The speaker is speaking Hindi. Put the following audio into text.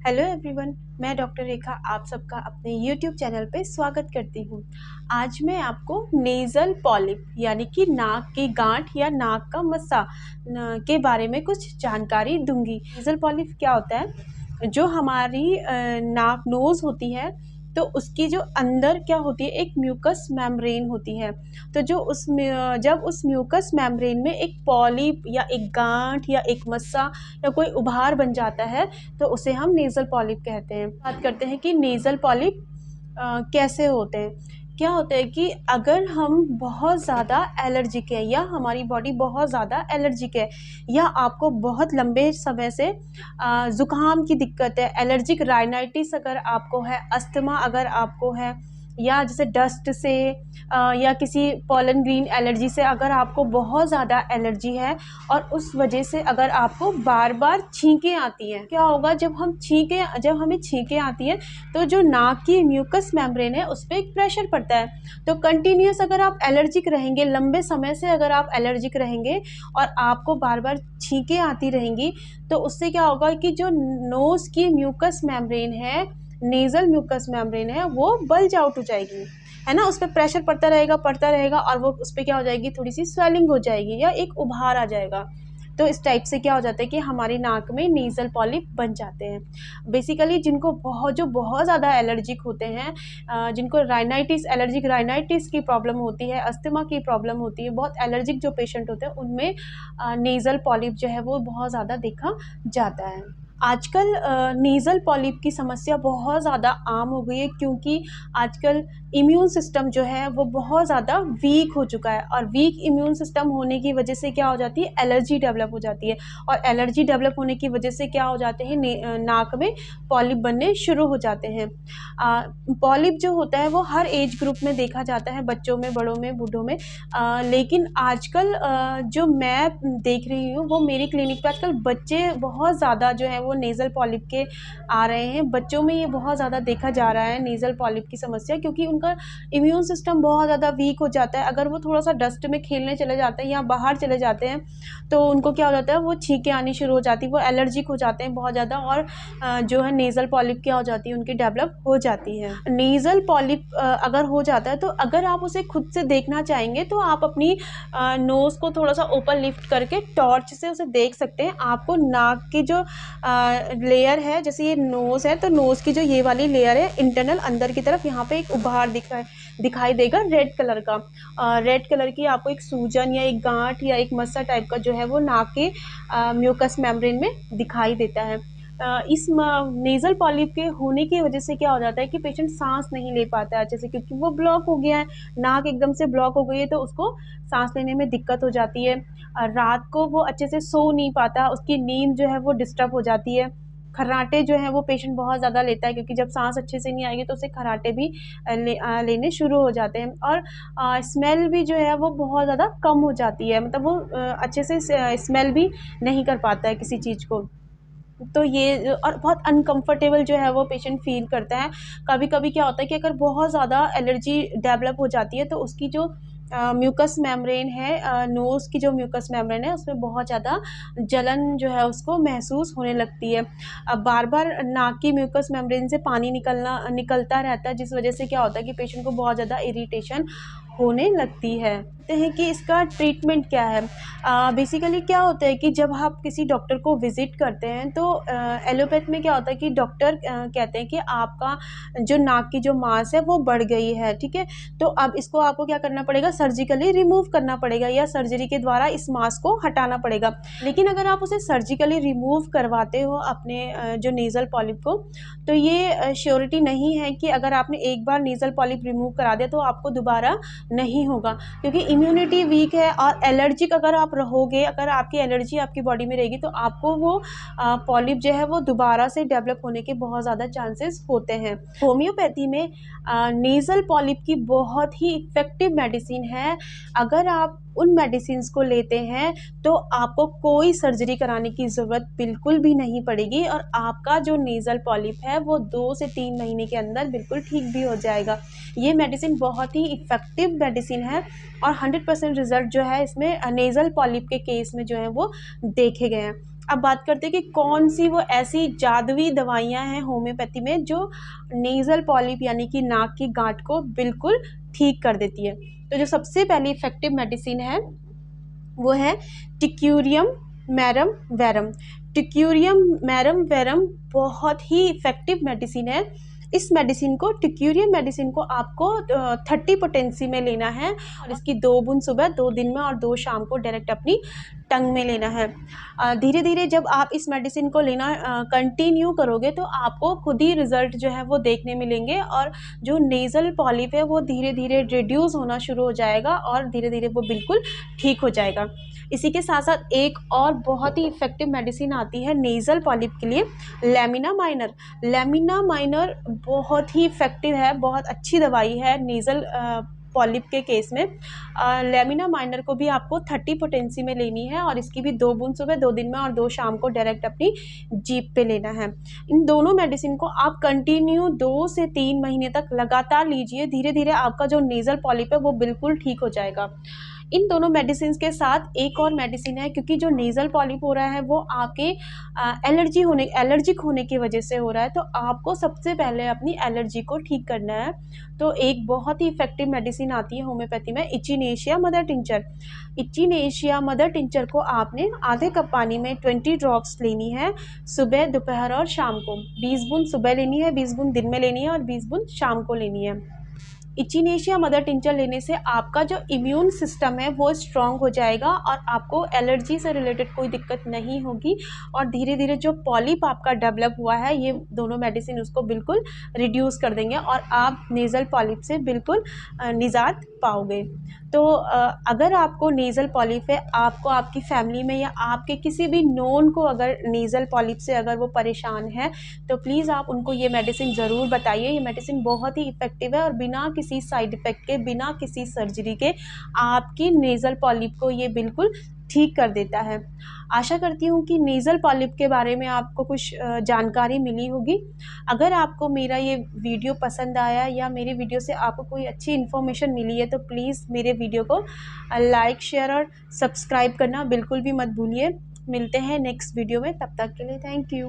हेलो एवरीवन, मैं डॉक्टर रेखा आप सबका अपने यूट्यूब चैनल पे स्वागत करती हूँ। आज मैं आपको नेज़ल पॉलिप यानी कि नाक की गांठ या नाक का मस्सा के बारे में कुछ जानकारी दूंगी। नेज़ल पॉलिप क्या होता है? जो हमारी नाक नोज़ होती है तो उसकी जो अंदर क्या होती है, एक म्यूकस मेम्ब्रेन होती है। तो जब उस म्यूकस मेम्ब्रेन में एक पॉलिप या एक गांठ या एक मस्सा या कोई उभार बन जाता है तो उसे हम नेज़ल पॉलिप कहते हैं। बात करते हैं कि नेज़ल पॉलिप कैसे होते हैं। क्या होता है कि अगर हम बहुत ज़्यादा एलर्जिक है या हमारी बॉडी बहुत ज़्यादा एलर्जिक है या आपको बहुत लंबे समय से ज़ुकाम की दिक्कत है, एलर्जिक राइनाइटिस अगर आपको है, अस्थमा अगर आपको है, या जैसे डस्ट से या किसी पॉलन ग्रीन एलर्जी से अगर आपको बहुत ज़्यादा एलर्जी है और उस वजह से अगर आपको बार बार छींकें आती हैं, क्या होगा जब हमें छींकें आती हैं तो जो नाक की म्यूकस मेम्ब्रेन है उस पर एक प्रेशर पड़ता है। तो कंटिन्यूस अगर आप एलर्जिक रहेंगे, लंबे समय से अगर आप एलर्जिक रहेंगे और आपको बार बार छींकें आती रहेंगी तो उससे क्या होगा कि जो नोज़ की म्यूकस मेम्ब्रेन है, नेज़ल म्यूकस मेम्ब्रेन है, वो बल्ज आउट हो जाएगी, है ना। उस पर प्रेशर पड़ता रहेगा और वो उस पर क्या हो जाएगी, थोड़ी सी स्वेलिंग हो जाएगी या एक उभार आ जाएगा। तो इस टाइप से क्या हो जाता है कि हमारी नाक में नेज़ल पॉलिप बन जाते हैं। बेसिकली जिनको बहुत ज़्यादा एलर्जिक होते हैं, जिनको एलर्जिक राइनाइटिस की प्रॉब्लम होती है, अस्थमा की प्रॉब्लम होती है, बहुत एलर्जिक जो पेशेंट होते हैं उनमें नेज़ल पॉलिप जो है वो बहुत ज़्यादा देखा जाता है। आजकल नेज़ल पॉलिप की समस्या बहुत ज़्यादा आम हो गई है क्योंकि आजकल इम्यून सिस्टम जो है वो बहुत ज़्यादा वीक हो चुका है और वीक इम्यून सिस्टम होने की वजह से क्या हो जाती है, एलर्जी डेवलप हो जाती है और एलर्जी डेवलप होने की वजह से क्या हो जाते हैं, नाक में पॉलिप बनने शुरू हो जाते हैं। पॉलिप जो होता है वो हर एज ग्रुप में देखा जाता है, बच्चों में, बड़ों में, बूढ़ों में। लेकिन आजकल जो मैं देख रही हूँ वो मेरी क्लिनिक पे आजकल बच्चे बहुत ज़्यादा जो है वो नेज़ल पॉलिप के आ रहे हैं। बच्चों में ये बहुत ज़्यादा देखा जा रहा है नेज़ल पॉलिप की समस्या, क्योंकि उनका इम्यून सिस्टम बहुत ज़्यादा वीक हो जाता है। अगर वो थोड़ा-सा डस्ट में खेलने चले जाते हैं या बाहर चले जाते हैं तो उनको क्या हो जाता है, वो छींकें आनी शुरू हो जाती है, वो एलर्जिक हो जाते हैं बहुत ज़्यादा और जो है नेज़ल पॉलिप क्या हो जाती है, उनकी डेवलप हो जाती है। नेज़ल पॉलिप अगर हो जाता है तो अगर आप उसे खुद से देखना चाहेंगे तो आप अपनी नोज़ को थोड़ा-सा ऊपर लिफ्ट करके टॉर्च से उसे देख सकते हैं। आपको नाक की जो लेयर है, जैसे ये नोज़ है तो नोज़ की जो ये वाली लेयर है इंटरनल अंदर की तरफ, यहाँ पे एक उभार दिखाई देगा रेड कलर का। रेड कलर की आपको एक सूजन या एक गांठ या एक मस्सा टाइप का जो है वो नाक के म्यूकस मेम्ब्रेन में दिखाई देता है। इस नेज़ल पॉलिप के होने की वजह से क्या हो जाता है कि पेशेंट सांस नहीं ले पाता है अच्छे से, क्योंकि वो ब्लॉक हो गया है, नाक एकदम से ब्लॉक हो गई है तो उसको सांस लेने में दिक्कत हो जाती है। रात को वो अच्छे से सो नहीं पाता, उसकी नींद जो है वो डिस्टर्ब हो जाती है। खर्राटे जो हैं वो पेशेंट बहुत ज़्यादा लेता है, क्योंकि जब सांस अच्छे से नहीं आएगी तो उसे खर्राटे भी लेने शुरू हो जाते हैं और स्मेल भी जो है वो बहुत ज़्यादा कम हो जाती है, मतलब वो अच्छे से स्मेल भी नहीं कर पाता है किसी चीज़ को। तो ये और बहुत अनकंफर्टेबल जो है वो पेशेंट फ़ील करता है। कभी-कभी क्या होता है कि अगर बहुत ज़्यादा एलर्जी डेवलप हो जाती है तो उसकी जो म्यूकस मेम्ब्रेन है, नोज़ की जो म्यूकस मेम्ब्रेन है उसमें बहुत ज़्यादा जलन जो है उसको महसूस होने लगती है। बार-बार नाक की म्यूकस मेम्ब्रेन से पानी निकलता रहता है, जिस वजह से क्या होता है कि पेशेंट को बहुत ज़्यादा इरिटेशन होने लगती है। कहते हैं कि इसका ट्रीटमेंट क्या है? बेसिकली क्या होता है कि जब आप किसी डॉक्टर को विज़िट करते हैं तो एलोपैथ में क्या होता है कि डॉक्टर कहते हैं कि आपका जो नाक की जो मांस है वो बढ़ गई है, ठीक है? तो अब इसको आपको क्या करना पड़ेगा, सर्जिकली रिमूव करना पड़ेगा या सर्जरी के द्वारा इस मांस को हटाना पड़ेगा। लेकिन अगर आप उसे सर्जिकली रिमूव करवाते हो अपने जो नेज़ल पॉलिप को, तो ये श्योरिटी नहीं है कि अगर आपने एक बार नेज़ल पॉलिप रिमूव करा दिया तो आपको दोबारा नहीं होगा, क्योंकि इम्यूनिटी वीक है और एलर्जिक अगर आप रहोगे, अगर आपकी एलर्जी आपकी बॉडी में रहेगी तो आपको वो पॉलिप जो है वो दोबारा से डेवलप होने के बहुत ज़्यादा चांसेस होते हैं। होम्योपैथी में नेज़ल पॉलिप की बहुत ही इफ़ेक्टिव मेडिसिन है। अगर आप उन मेडिसिन्स को लेते हैं तो आपको कोई सर्जरी कराने की ज़रूरत बिल्कुल भी नहीं पड़ेगी और आपका जो नेज़ल पॉलिप है वो 2 से 3 महीने के अंदर बिल्कुल ठीक भी हो जाएगा। ये मेडिसिन बहुत ही इफ़ेक्टिव मेडिसिन है और 100% रिज़ल्ट जो है इसमें नेज़ल पॉलिप के केस में जो है वो देखे गए हैं। अब बात करते हैं कि कौन सी वो ऐसी जादुई दवाइयाँ हैं होम्योपैथी में जो नेज़ल पॉलिप यानी कि नाक की गांठ को बिल्कुल ठीक कर देती है। तो जो सबसे पहली इफ़ेक्टिव मेडिसिन है वो है टिक्यूरियम मैरम वेरम। टिक्यूरियम मैरम वेरम बहुत ही इफ़ेक्टिव मेडिसिन है। इस मेडिसिन को, टिक्यूरियम मेडिसिन को आपको 30 पोटेंसी में लेना है और इसकी 2 बूंद सुबह, 2 दिन में और 2 शाम को डायरेक्ट अपनी टंग में लेना है। धीरे धीरे जब आप इस मेडिसिन को लेना कंटिन्यू करोगे तो आपको खुद ही रिज़ल्ट जो है वो देखने मिलेंगे और जो नेज़ल पॉलिप है वो धीरे धीरे रिड्यूस होना शुरू हो जाएगा और धीरे धीरे वो बिल्कुल ठीक हो जाएगा। इसी के साथ साथ एक और बहुत ही इफ़ेक्टिव मेडिसिन आती है नेज़ल पॉलिप के लिए, लैमिना माइनर। लैमिना माइनर बहुत ही इफ़ेक्टिव है, बहुत अच्छी दवाई है नेज़ल पॉलिप के केस में। लैमिना माइनर को भी आपको 30 पोटेंसी में लेनी है और इसकी भी 2 बूंद सुबह, 2 दिन में और 2 शाम को डायरेक्ट अपनी जीभ पे लेना है। इन दोनों मेडिसिन को आप कंटिन्यू 2 से 3 महीने तक लगातार लीजिए। धीरे धीरे आपका जो नेज़ल पॉलिप है वो बिल्कुल ठीक हो जाएगा। इन दोनों मेडिसिन के साथ एक और मेडिसिन है, क्योंकि जो नेज़ल पॉलिप हो रहा है वो आपके एलर्जिक होने की वजह से हो रहा है, तो आपको सबसे पहले अपनी एलर्जी को ठीक करना है। तो एक बहुत ही इफ़ेक्टिव मेडिसिन आती है होम्योपैथी में, echinacea mother tincture. Echinacea mother tincture को आपने आधे कप पानी में 20 ड्रॉप्स लेनी है, सुबह, दोपहर और शाम को। 20 बूंद सुबह लेनी है, 20 बूंद दिन में लेनी है और 20 बूंद शाम को लेनी है। इचिनेशिया मदर टिंचर लेने से आपका जो इम्यून सिस्टम है वो स्ट्रॉन्ग हो जाएगा और आपको एलर्जी से रिलेटेड कोई दिक्कत नहीं होगी और धीरे धीरे जो पॉलिप आपका डेवलप हुआ है ये दोनों मेडिसिन उसको बिल्कुल रिड्यूस कर देंगे और आप नेज़ल पॉलिप से बिल्कुल निजात पाओगे। तो अगर आपको नेज़ल पॉलिप है, आपको आपकी फैमिली में या आपके किसी भी नोन को अगर नेज़ल पॉलिप से अगर वो परेशान है तो प्लीज़ आप उनको ये मेडिसिन ज़रूर बताइए। ये मेडिसिन बहुत ही इफ़ेक्टिव है और बिना किसी साइड इफ़ेक्ट के, बिना किसी सर्जरी के आपकी नेज़ल पॉलिप को ये बिल्कुल ठीक कर देता है। आशा करती हूँ कि नेज़ल पॉलिप के बारे में आपको कुछ जानकारी मिली होगी। अगर आपको मेरा ये वीडियो पसंद आया या मेरी वीडियो से आपको कोई अच्छी इन्फॉर्मेशन मिली है तो प्लीज़ मेरे वीडियो को लाइक, शेयर और सब्सक्राइब करना बिल्कुल भी मत भूलिए। मिलते हैं नेक्स्ट वीडियो में, तब तक के लिए थैंक यू।